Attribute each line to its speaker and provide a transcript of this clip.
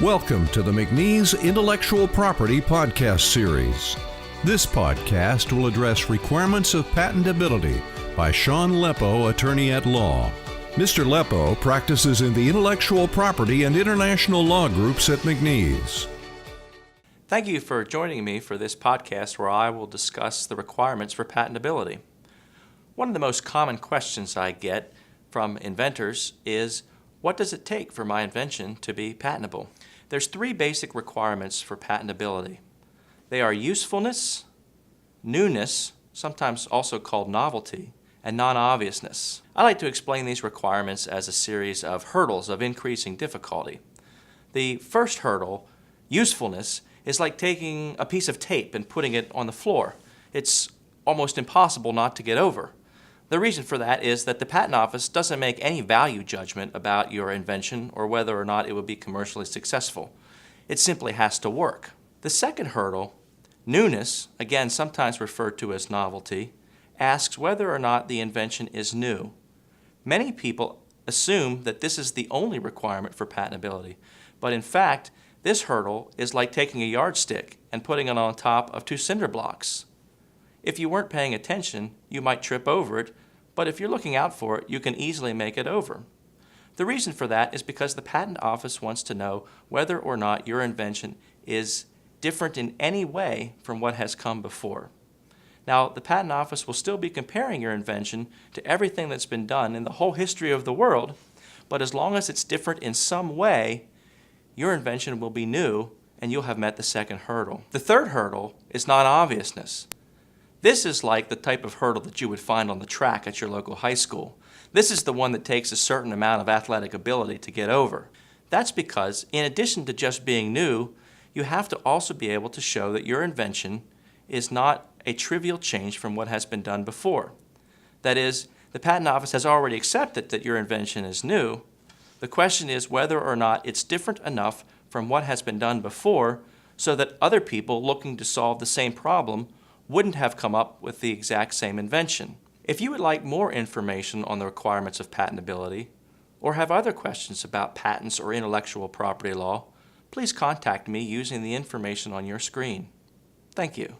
Speaker 1: Welcome to the McNees Intellectual Property Podcast Series. This podcast will address requirements of patentability by Shawn Leppo, attorney at law. Mr. Leppo practices in the intellectual property and international law groups at McNees.
Speaker 2: Thank you for joining me for this podcast where I will discuss the requirements for patentability. One of the most common questions I get from inventors is, what does it take for my invention to be patentable? There's three basic requirements for patentability. They are usefulness, newness, sometimes also called novelty, and non-obviousness. I like to explain these requirements as a series of hurdles of increasing difficulty. The first hurdle, usefulness, is like taking a piece of tape and putting it on the floor. It's almost impossible not to get over. The reason for that is that the Patent Office doesn't make any value judgment about your invention or whether or not it would be commercially successful. It simply has to work. The second hurdle, newness, again sometimes referred to as novelty, asks whether or not the invention is new. Many people assume that this is the only requirement for patentability, but in fact, this hurdle is like taking a yardstick and putting it on top of two cinder blocks. If you weren't paying attention, you might trip over it, but if you're looking out for it, you can easily make it over. The reason for that is because the Patent Office wants to know whether or not your invention is different in any way from what has come before. Now, the Patent Office will still be comparing your invention to everything that's been done in the whole history of the world, but as long as it's different in some way, your invention will be new and you'll have met the second hurdle. The third hurdle is non-obviousness. This is like the type of hurdle that you would find on the track at your local high school. This is the one that takes a certain amount of athletic ability to get over. That's because, in addition to just being new, you have to also be able to show that your invention is not a trivial change from what has been done before. That is, the Patent Office has already accepted that your invention is new. The question is whether or not it's different enough from what has been done before so that other people looking to solve the same problem wouldn't have come up with the exact same invention. If you would like more information on the requirements of patentability, or have other questions about patents or intellectual property law, please contact me using the information on your screen. Thank you.